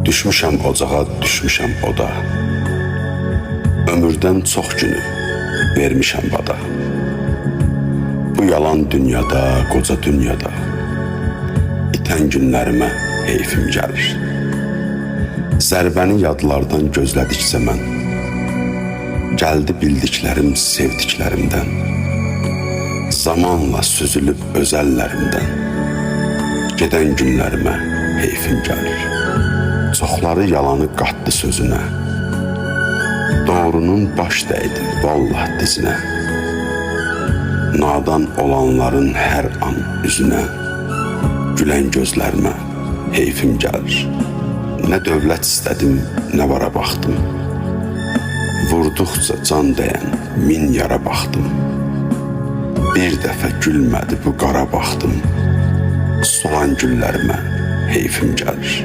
Düşmüşəm ocağa, düşmüşəm oda. Ömürdən çox günü vermişəm bada. Bu yalan dünyada, qoca dünyada itən günlərimə heyfim gəlir. Zərbəni yadlardan gözlədikcə mən, gəldi bildiklərim sevdiklərimdən, zamanla süzülüb öz əllərimdən, gedən günlərimə heyfim gəlir. Çoxları yalanı qatdı sözünə, doğrunun baş dəydi vallah dizinə. Nadan olanların hər an üzünə, gülən gözlərimə heyfim gəlir. Nə dövlət istədim, nə vara baxdım, vurduqca can dəyən min yara baxdım. Bir dəfə gülmədi bu qara baxdım, solan güllərimə heyfim gəlir.